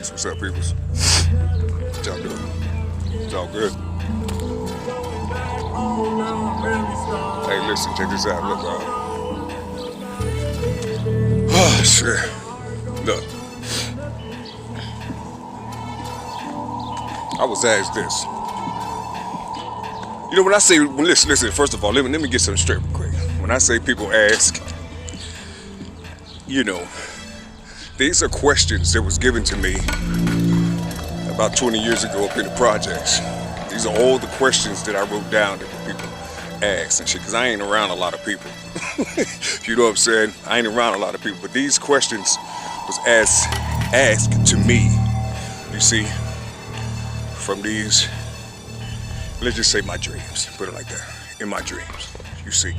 peoples? What's up, peoples? What y'all doing? It's all good. Hey, listen, check this out. Look, oh, shit. Look. I was asked this. You know, when I say, listen, first of all, let me get something straight real quick. When I say people ask, you know, these are questions that was given to me about 20 years ago up in the projects. These are all the questions that I wrote down that people ask and shit, because I ain't around a lot of people. You know what I'm saying? I ain't around a lot of people, but these questions was asked to me, you see, from these, let's just say my dreams, put it like that, in my dreams, you see.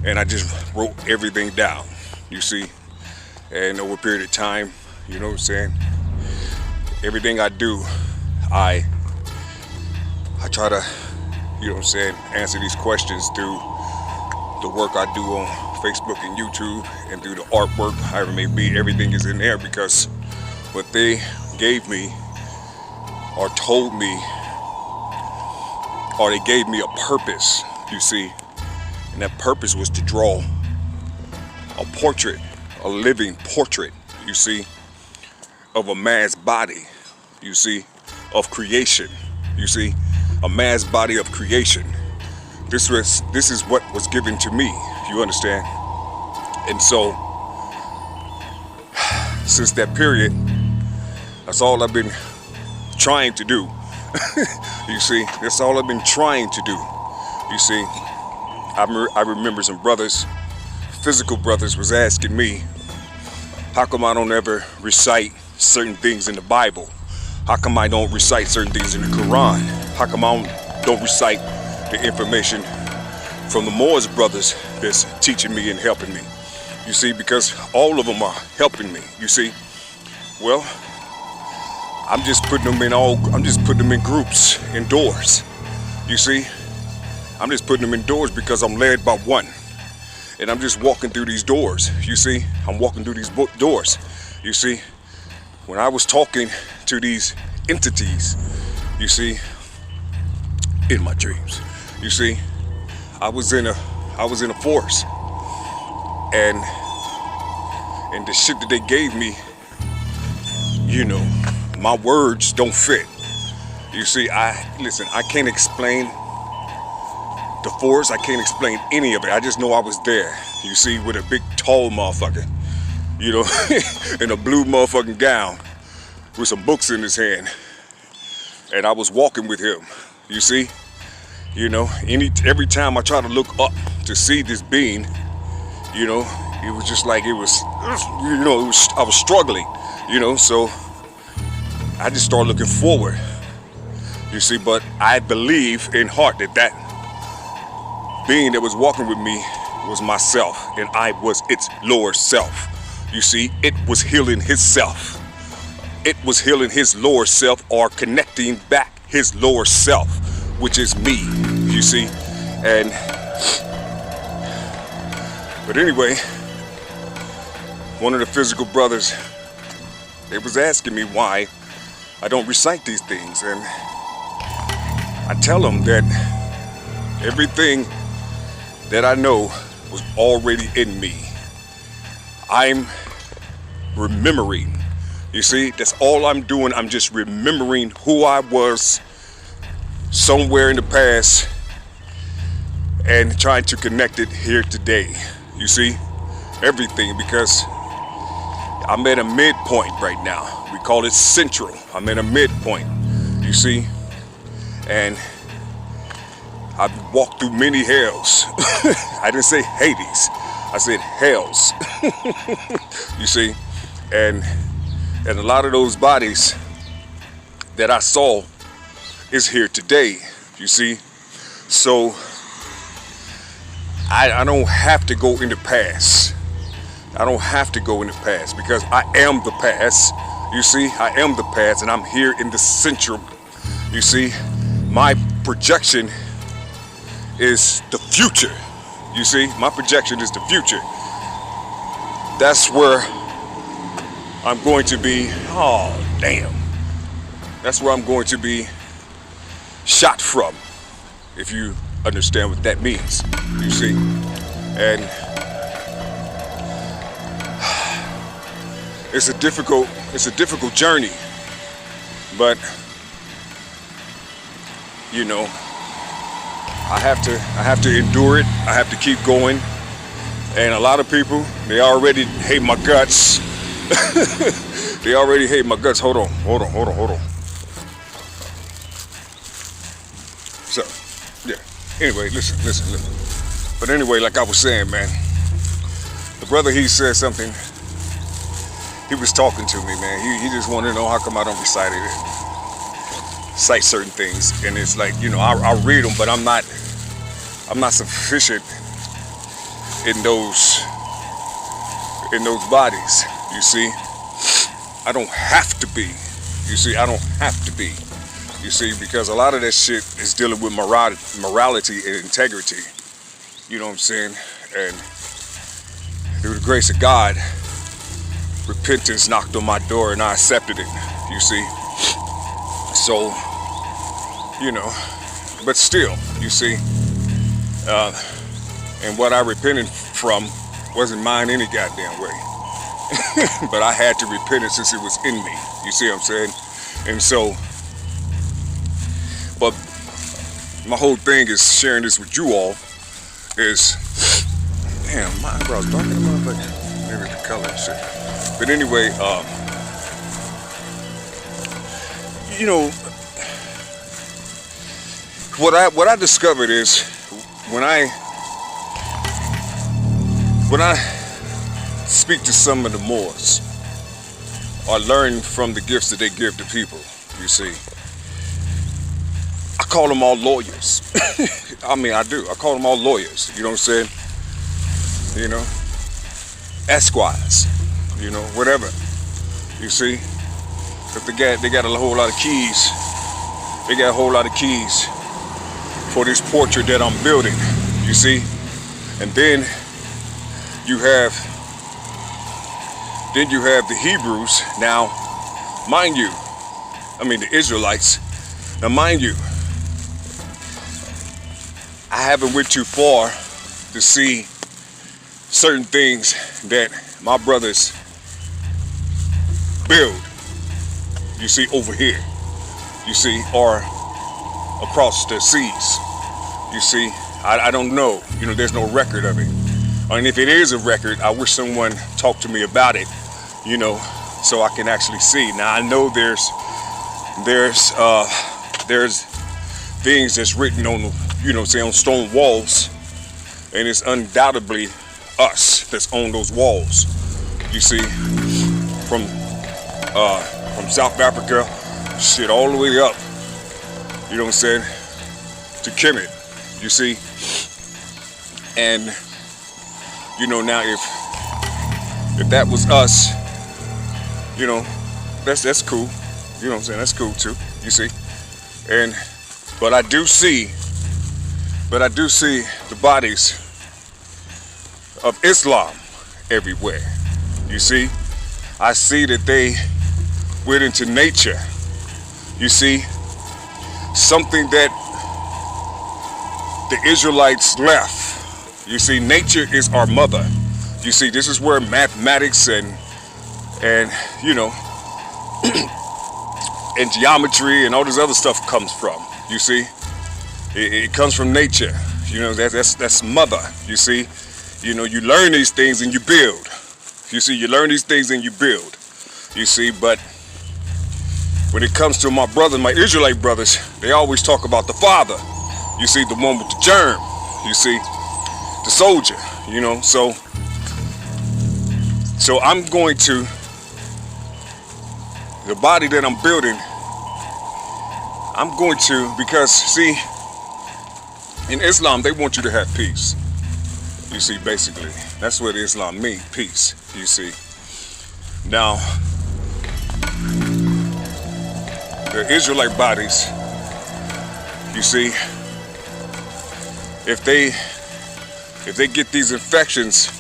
And I just wrote everything down, you see. And over a period of time, you know what I'm saying, everything I do, I try to, you know what I'm saying, answer these questions through the work I do on Facebook and YouTube and through the artwork, however it may be. Everything is in there because what they gave me or told me, or they gave me a purpose, you see. And that purpose was to draw a portrait, a living portrait, you see, of a man's body, you see, of creation, you see, a man's body of creation. This is what was given to me, you understand? And so, since that period, that's all I've been trying to do. You see, that's all I've been trying to do. You see, I remember some brothers, physical brothers, was asking me, how come I don't ever recite certain things in the Bible? How come I don't recite certain things in the Quran? How come I don't recite the information from the Moors brothers that's teaching me and helping me? You see, because all of them are helping me, you see. Well, I'm just putting them in groups, indoors, you see. I'm just putting them indoors because I'm led by one. And I'm just walking through these doors, you see. I'm walking through these doors, you see. When I was talking to these entities, you see, in my dreams, you see, I was in a forest, and the shit that they gave me, you know, my words don't fit. You see, listen, I can't explain the forest, I can't explain any of it. I just know I was there, you see, with a big tall motherfucker, you know, in a blue motherfucking gown with some books in his hand. And I was walking with him, you see. You know, every time I try to look up to see this being, you know, it was just like I was struggling, you know, so I just started looking forward, you see. But I believe in heart that being that was walking with me was myself, and I was its lower self. You see, it was healing itself. It was healing his lower self, or connecting back his lower self, which is me, you see. And but anyway, one of the physical brothers, they was asking me why I don't recite these things, and I tell them that everything that I know was already in me. I'm remembering, you see, that's all I'm doing. I'm just remembering who I was somewhere in the past and trying to connect it here today, you see, everything, because I'm at a midpoint right now. We call it central. I'm at a midpoint, you see, and I've walked through many hells. I didn't say Hades, I said hells. You see, and a lot of those bodies that I saw is here today, you see. So I don't have to go in the past. I don't have to go in the past, because I am the past, you see. I am the past, and I'm here in the central, you see. My projection is the future, you see. My projection is the future. That's where I'm going to be. Oh, damn. That's where I'm going to be shot from, if you understand what that means, you see. And it's a difficult journey, but you know, I have to endure it. I have to keep going. And a lot of people, they already hate my guts. They already hate my guts. Hold on. So, yeah. Anyway, listen. But anyway, like I was saying, man, the brother, he said something. He was talking to me, man. He just wanted to know how come I don't recite it, cite certain things. And it's like, you know, I read them, but I'm not sufficient in those bodies, you see. I don't have to be, you see. I don't have to be, you see, because a lot of that shit is dealing with morality and integrity, you know what I'm saying. And through the grace of God, repentance knocked on my door and I accepted it, you see. So, you know, but still, you see, and what I repented from wasn't mine any goddamn way. But I had to repent it since it was in me. You see what I'm saying? And so, but my whole thing is sharing this with you all is, damn, my eyebrows darker than motherfucker. Maybe the color and shit. But anyway, you know, what I discovered is when I speak to some of the Moors or learn from the gifts that they give to people, you see, I call them all lawyers. I mean, I do. I call them all lawyers. You know what I'm saying? You know, esquires. You know, whatever. You see, if they got a whole lot of keys. They got a whole lot of keys for this portrait that I'm building. You see, and then you have the Hebrews. Now, mind you, I mean the Israelites. Now, mind you, I haven't went too far to see certain things that my brothers build. You see, over here. You see, or across the seas. You see, I don't know. You know, there's no record of it. And if it is a record, I wish someone talked to me about it, you know, so I can actually see. Now, I know there's things that's written on, you know, say on stone walls, and it's undoubtedly us that's on those walls. You see, from South Africa, shit, all the way up, you know what I'm saying, to Kemet, you see. And you know, now if that was us, you know, that's cool. You know what I'm saying? That's cool too. You see, and but I do see the bodies of Islam everywhere. You see, I see that they went into nature. You see, something that the Israelites left. You see, nature is our mother. You see, this is where mathematics and you know, and geometry and all this other stuff comes from. You see, it comes from nature. You know, that's mother. You see, you know, you learn these things and you build. You see, you learn these things and you build. You see, but when it comes to my brothers, my Israelite brothers, they always talk about the father. You see, the one with the germ. You see, the soldier, you know. So I'm going to, the body that I'm building, I'm going to, because see, in Islam, they want you to have peace. You see, basically, that's what Islam means, peace, you see. Now, the Israelite bodies, you see, if they get these infections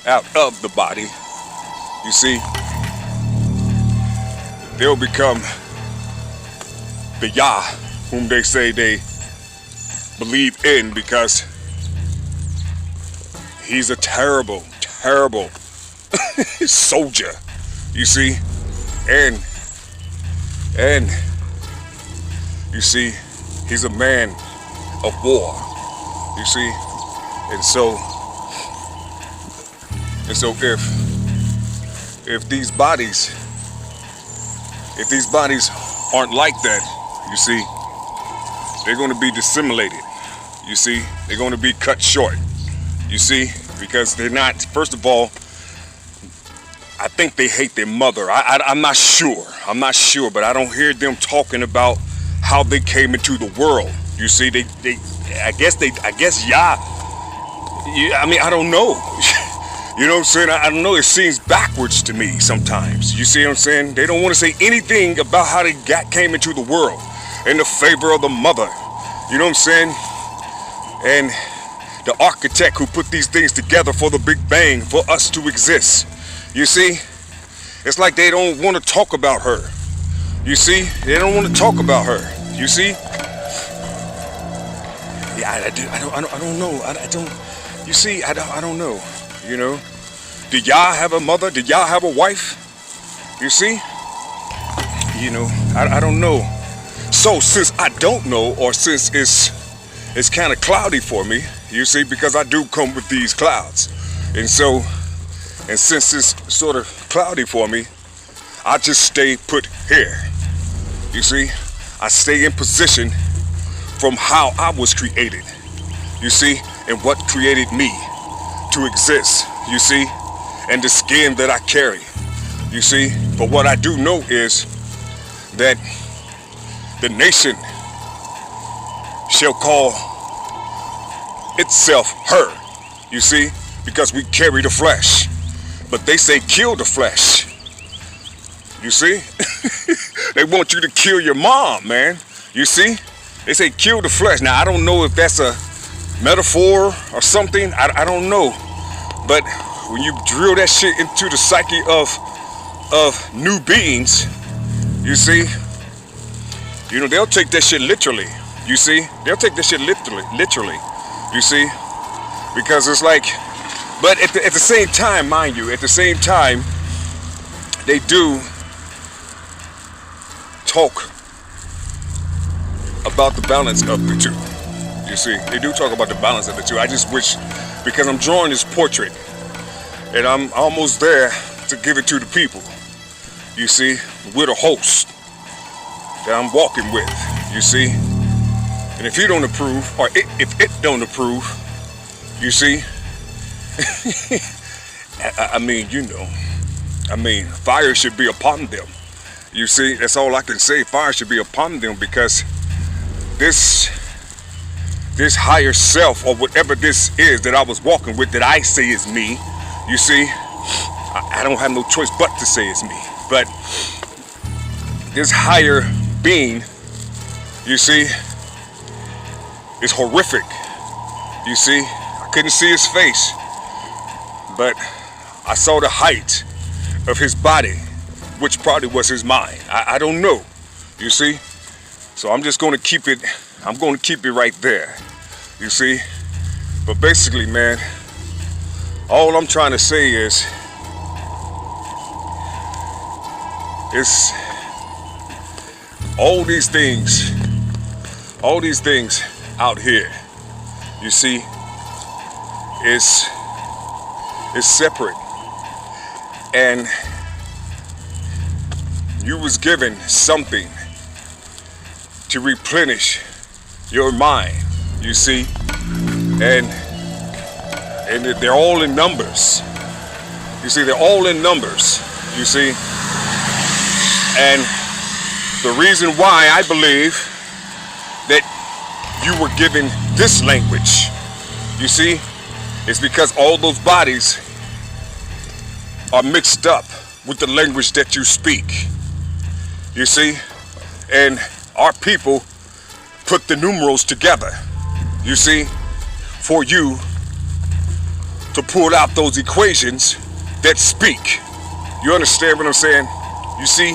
out of the body, you see, they'll become the Yah, whom they say they believe in, because he's a terrible, terrible soldier, you see, and you see, he's a man of war, you see, and so if these bodies aren't like that, you see, they're going to be dissimulated, you see, they're going to be cut short, you see, because they're not, first of all, I think they hate their mother. I'm not sure, but I don't hear them talking about how they came into the world. You see, I guess Yah, I mean, I don't know. You know what I'm saying? I don't know, it seems backwards to me sometimes. You see what I'm saying? They don't want to say anything about how they came into the world in the favor of the mother. You know what I'm saying? And the architect who put these things together for the Big Bang, for us to exist. You see, it's like they don't want to talk about her. You see, they don't want to talk about her. You see? Yeah, I don't know. I don't. You see, I don't know. You know? Did Yah have a mother? Did Yah have a wife? You see? You know, I don't know. So since I don't know, or since it's kind of cloudy for me, you see, because I do come with these clouds, and so. And since it's sort of cloudy for me, I just stay put here. You see, I stay in position from how I was created. You see, and what created me to exist. You see, and the skin that I carry. You see, but what I do know is that the nation shall call itself her. You see, because we carry the flesh. But they say kill the flesh. You see? They want you to kill your mom, man. You see? They say kill the flesh. Now, I don't know if that's a metaphor or something. I don't know. But when you drill that shit into the psyche of new beings, you see? You know, they'll take that shit literally. You see? They'll take that shit literally. You see? Because it's like, but at the same time, mind you, at the same time, they do talk about the balance of the two. You see, they do talk about the balance of the two. I just wish, because I'm drawing this portrait, and I'm almost there to give it to the people. You see, with a host that I'm walking with. You see, and if you don't approve, or if it don't approve, you see. I mean, you know, I mean, fire should be upon them. You see, that's all I can say. Fire should be upon them, because this higher self, or whatever this is that I was walking with, that I say is me, you see, I don't have no choice but to say it's me. But this higher being, you see, is horrific. You see, I couldn't see his face, but I saw the height of his body, which probably was his mind. I don't know, you see? So I'm just going to keep it, I'm going to keep it right there, you see? But basically, man, all I'm trying to say is, it's all these things out here, you see, is separate. And you was given something to replenish your mind, you see, and they're all in numbers. You see, they're all in numbers, you see. And the reason why I believe that you were given this language, you see, is because all those bodies are mixed up with the language that you speak, you see. And our people put the numerals together, you see, for you to pull out those equations that speak. You understand what I'm saying? You see,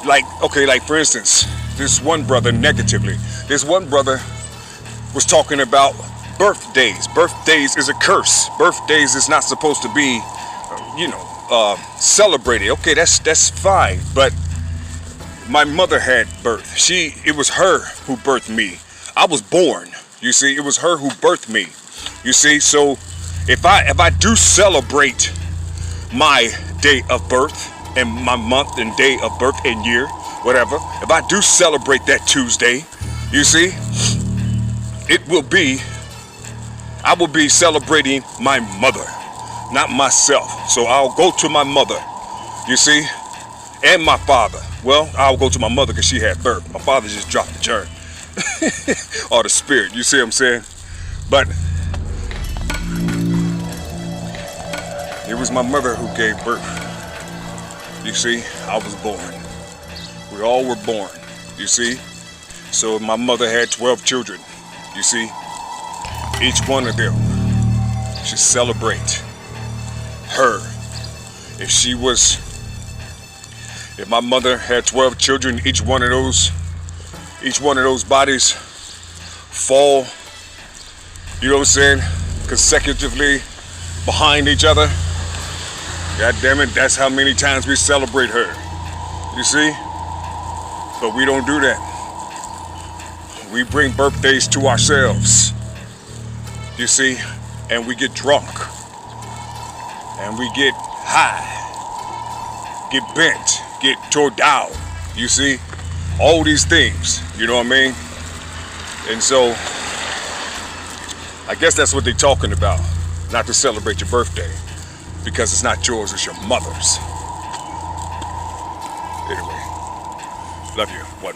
like, okay, like for instance, this one brother negatively. This one brother was talking about birthdays. Birthdays is a curse. Birthdays is not supposed to be, celebrated. Okay, that's fine. But my mother had birth. It was her who birthed me. I was born. You see, it was her who birthed me. You see, so if I do celebrate my day of birth and my month and day of birth and year, whatever, if I do celebrate that Tuesday, you see, I will be celebrating my mother, not myself. So I'll go to my mother, you see, and my father. Well, I'll go to my mother because she had birth. My father just dropped the germ or the spirit. You see what I'm saying? But it was my mother who gave birth. You see, I was born. We all were born. You see? So my mother had 12 children. You see? Each one of them should celebrate her. If my mother had 12 children, each one of those bodies fall, you know what I'm saying, consecutively behind each other. God damn it, that's how many times we celebrate her. You see? But we don't do that. We bring birthdays to ourselves. You see? And we get drunk. And we get high. Get bent. Get tore down. You see? All these things. You know what I mean? And so, I guess that's what they're talking about. Not to celebrate your birthday. Because it's not yours, it's your mother's. Anyway, love you, one.